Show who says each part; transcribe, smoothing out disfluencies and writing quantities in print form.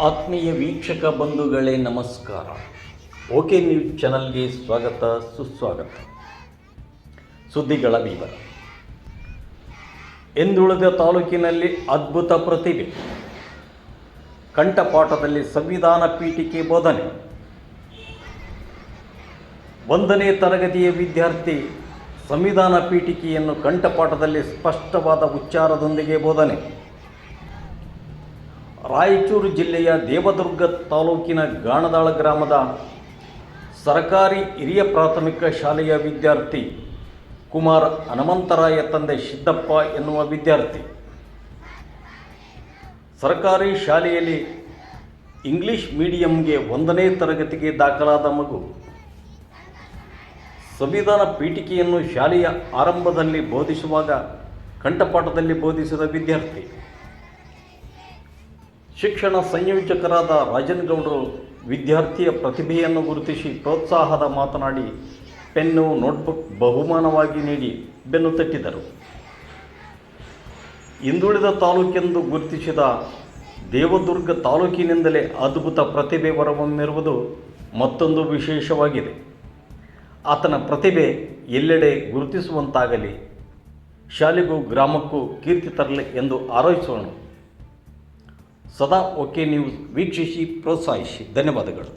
Speaker 1: ಆತ್ಮೀಯ ವೀಕ್ಷಕ ಬಂಧುಗಳೇ ನಮಸ್ಕಾರ. ಓಕೆ ನ್ಯೂಸ್ ಚಾನಲ್ಗೆ ಸ್ವಾಗತ ಸುಸ್ವಾಗತ. ಸುದ್ದಿಗಳ ವಿವರ. ಹಿಂದುಳಿದ ತಾಲೂಕಿನಲ್ಲಿ ಅದ್ಭುತ ಪ್ರತಿಭೆ, ಕಂಠಪಾಠದಲ್ಲಿ ಸಂವಿಧಾನ ಪೀಠಿಕೆ ಬೋಧನೆ. 1ನೇ ತರಗತಿಯ ವಿದ್ಯಾರ್ಥಿ ಸಂವಿಧಾನ ಪೀಠಿಕೆಯನ್ನು ಕಂಠಪಾಠದಲ್ಲಿ ಸ್ಪಷ್ಟವಾದ ಉಚ್ಚಾರದೊಂದಿಗೆ ಬೋಧನೆ. ರಾಯಚೂರು ಜಿಲ್ಲೆಯ ದೇವದುರ್ಗ ತಾಲೂಕಿನ ಗಾಣದಾಳ ಗ್ರಾಮದ ಸರ್ಕಾರಿ ಹಿರಿಯ ಪ್ರಾಥಮಿಕ ಶಾಲೆಯ ವಿದ್ಯಾರ್ಥಿ ಕುಮಾರ್ ಹನುಮಂತರಾಯ ತಂದೆ ಸಿದ್ದಪ್ಪ ಎನ್ನುವ ವಿದ್ಯಾರ್ಥಿ ಸರ್ಕಾರಿ ಶಾಲೆಯಲ್ಲಿ ಇಂಗ್ಲಿಷ್ ಮೀಡಿಯಂಗೆ 1ನೇ ತರಗತಿಗೆ ದಾಖಲಾದ ಮಗು. ಸಂವಿಧಾನ ಪೀಠಿಕೆಯನ್ನು ಶಾಲೆಯ ಆರಂಭದಲ್ಲಿ ಬೋಧಿಸುವಾಗ ಕಂಠಪಾಠದಲ್ಲಿ ಬೋಧಿಸಿದ ವಿದ್ಯಾರ್ಥಿ. ಶಿಕ್ಷಣ ಸಂಯೋಜಕರಾದ ರಾಜನಗೌಡರು ವಿದ್ಯಾರ್ಥಿಯ ಪ್ರತಿಭೆಯನ್ನು ಗುರುತಿಸಿ ಪ್ರೋತ್ಸಾಹದ ಮಾತನಾಡಿ ಪೆನ್ನು, ನೋಟ್ಬುಕ್ ಬಹುಮಾನವಾಗಿ ನೀಡಿ ಬೆನ್ನು ತಟ್ಟಿದರು. ಹಿಂದುಳಿದ ತಾಲೂಕೆಂದು ಗುರುತಿಸಿದ ದೇವದುರ್ಗ ತಾಲೂಕಿನಿಂದಲೇ ಅದ್ಭುತ ಪ್ರತಿಭೆ ಹೊರಹೊಮ್ಮಿರುವುದು ಮತ್ತೊಂದು ವಿಶೇಷವಾಗಿದೆ. ಆತನ ಪ್ರತಿಭೆ ಎಲ್ಲೆಡೆ ಗುರುತಿಸುವಂತಾಗಲಿ, ಶಾಲೆಗೂ ಗ್ರಾಮಕ್ಕೂ ಕೀರ್ತಿ ತರಲಿ ಎಂದು ಹಾರೈಸೋಣ. ಸದಾ ಓಕೆ ನ್ಯೂಸ್ ವೀಕ್ಷಿಸಿ, ಪ್ರೋತ್ಸಾಹಿಸಿ. ಧನ್ಯವಾದಗಳು.